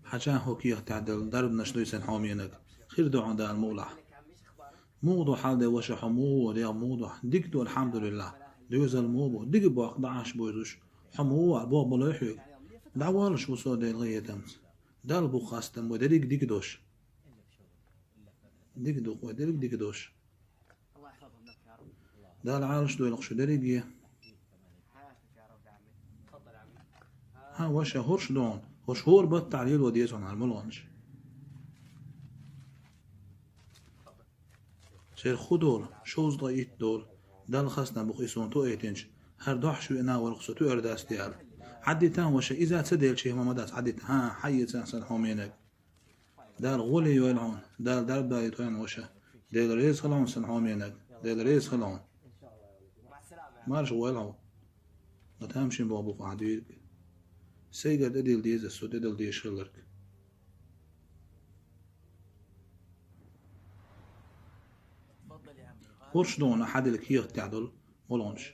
حاجة هوكي تعدل درب نشدو يسن حامينك خير دو عند المولى موضو حال ده وش حمو ده موضو ديك دو الحمد لله دوز الموضو ديك باق دعش بوزوش حمو بو بلاحي دعوالش وصو ده الغيه تمس دال بو خاستم ودريك ديك دوش ديك دو ودريك ديك دوش دال عارش دو يلقشو دريك ها وش هورش دون وش هور بالتعليل وديسون على الملونش سير خدول شوز ضايت دول دال خاصنا بقيسون تو ايتنش هر دوح شو انا ورقصو تو ارداس ديال عدي تان وش اذا تديل شي ما داس عدي ها حي تنسن حومينك دال غولي يولعون دال درب دايت وين وش ديل ريز خلون سن حومينك ديل ريز خلون مارش ولعو ما تمشي بابو قاعدين سيجر ديل ديز السود ديل دي شغلك ورش دون أحد الكيغ تعدل ولونش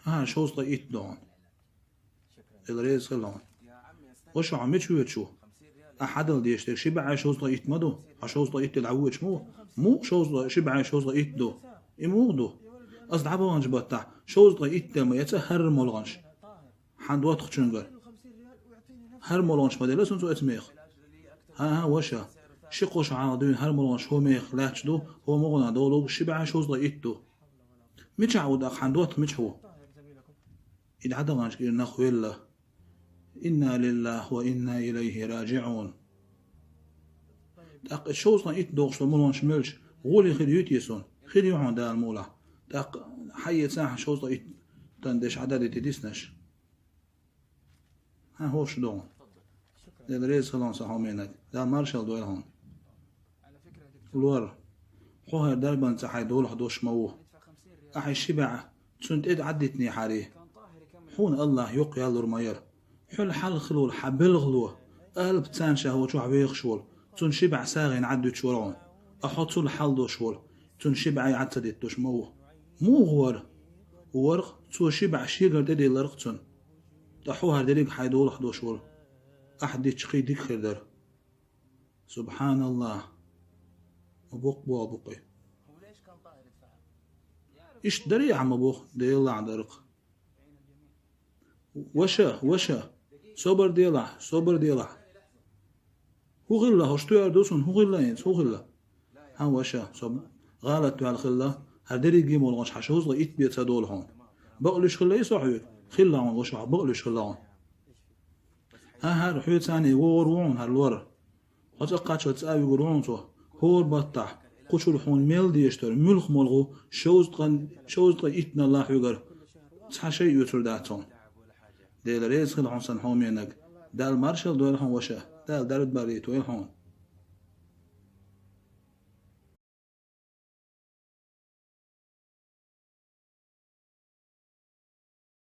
ها شوز ضيت دون الريز خلون وش عم يتشو أحد الديشتك شبع شوز ضيت مدو شوز ضيت العوج مو شوز شبع شوز ضيت دو يمودو أصد عبانج بطع شوز ضيت ما يتهر مولغنش حد وقت خشنجر هر مولانش مدل سنتو اتميخ ها وشا شقوش عادين هر مولانش هو ميخ لاتشدو هو مغنى دولو شبع شوز ضيتو مش عود حندوت مش هو إذا عدا غانش كير نخوي الله إنا لله وإنا إليه راجعون تاق شوز ضيت دوغش مولانش ملش غولي خديوت يسون خديو عند المولا تاق حي ساحة شوز ضيت تندش عدد تديسنش ها هوش دون الريز خلون صحومينك دا مارشال دويل هون الور خوهر دربان تحي دول حدوش موه أحي شبع تسنت إد عدتني حريه حون الله يقيا لرمير حل حل خلول حبل غلوه قلب تان شهوة شو عبيخ شول تن شبع ساغين عدت شورون أحط الحل دو شول تن شبع يعتدت دوش موه مو غور ورق تو شبع شيغر ددي لرقتن تحوها دليق حيدول حدوش شول أحد يتشقي ديك خردر سبحان الله مبوق بو أبوقي إيش دري يا عم أبوق دي الله عدرق وشا صبر ديلا هو غلا هشتو يردوسون هو غلا ينس هو غلا ها وشا صبر غالت على الخلا هدري جيم والغش حشوز لقيت بيت دول هون بقلش خلا يصحيك خلا عن غشع بقلش خلا ها رحيو تاني وورون هالور هتقاتش تساوي يقولون تو هور بطح قشور حون ميل ديشتر ملخ ملغو شوز إتنا الله يقر تحشي يوتر داتون ديل ريز خل حسن حومينك دال مارشال دويل هون وشا دال درد بريت ويل هون